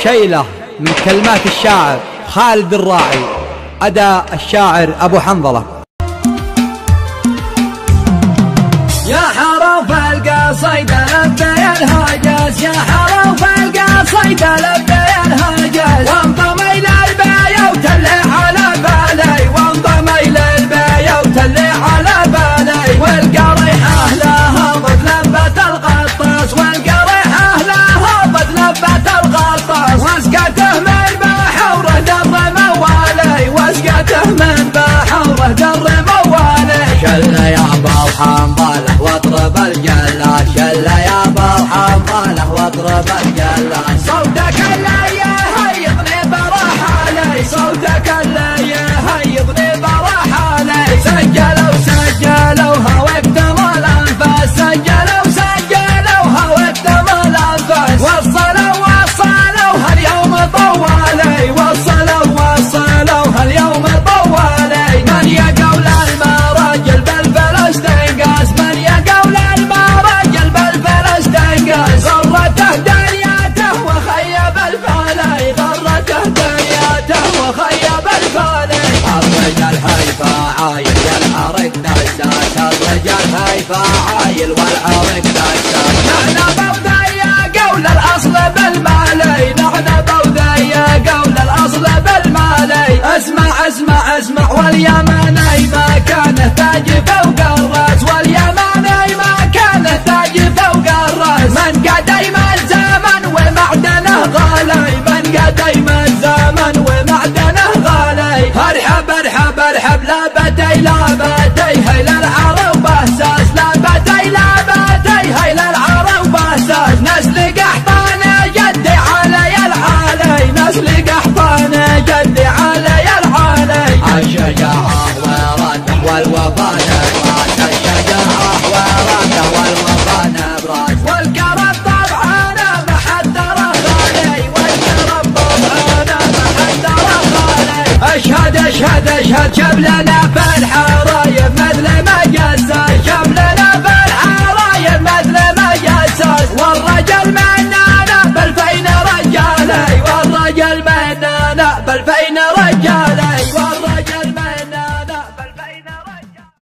شيلة من كلمات الشاعر خالد الراعي، أداء الشاعر أبو حنظلة. يا حرف القصيدة لبي الهاجس، يا حرف القصيدة لبي الهاجس، وانضم إلى الباية وتلي على بالي، وانضم إلى الباية وتلي على بالي، والقريحة لها ضد لبة الغطاس، والقريحة لها ضد لبة الغطاس، واسقته من بحوره در موالي، واسقته من بحوره در موالي. شل يا ابو حنظله واضرب الجلاش، شل يا ابو حنظله واضرب الجلاش، صوتك اللي يهيضني برحالي، صوتك اللي يهيضني برحالي. سجلوها واكتموا الانفاس، سجلوها واكتموا الانفاس، وصلوها اليوم طوالي، وصلوها اليوم طوالي. من يقول المراجل بالفلسطين قاس، من يقول المراجل بالفلسطين قاس، غرته دنياته وخيب الفالي، غرته دنياته وخيب الفالي. الرجال هيفا عايل والعرق دشاش، الرجال هيفا عايل والعرق دشاش. نحن بوذي قول الاصل بالمالي، نحن بوذي قول الاصل بالمالي. اسمع واليماني ما كان تاج فوق الراس، واليماني ما كان تاج فوق الراس. من قديم الزمن ومعدنه غالي، من قديم الزمن ومعدنه غالي. ارحب لابتي هيل العرب بهساس، لابتي هيل العرب بهساس. نسل قحطان جدي علي العالي، نسل قحطان جدي علي العالي. الشجاعة وراده والوفا نبراس، الشجاعة وراده والوفا نبراس، والكرم طبعا ما حد ترى غالي، والكرم طبعا ما حد ترى غالي. اشهد شبلنا في الحرايب مثل ما جسس، شبلنا في الحرايب مثل ما جسس. والرجل مننا بالفين رجالي، والرجل مننا بالفين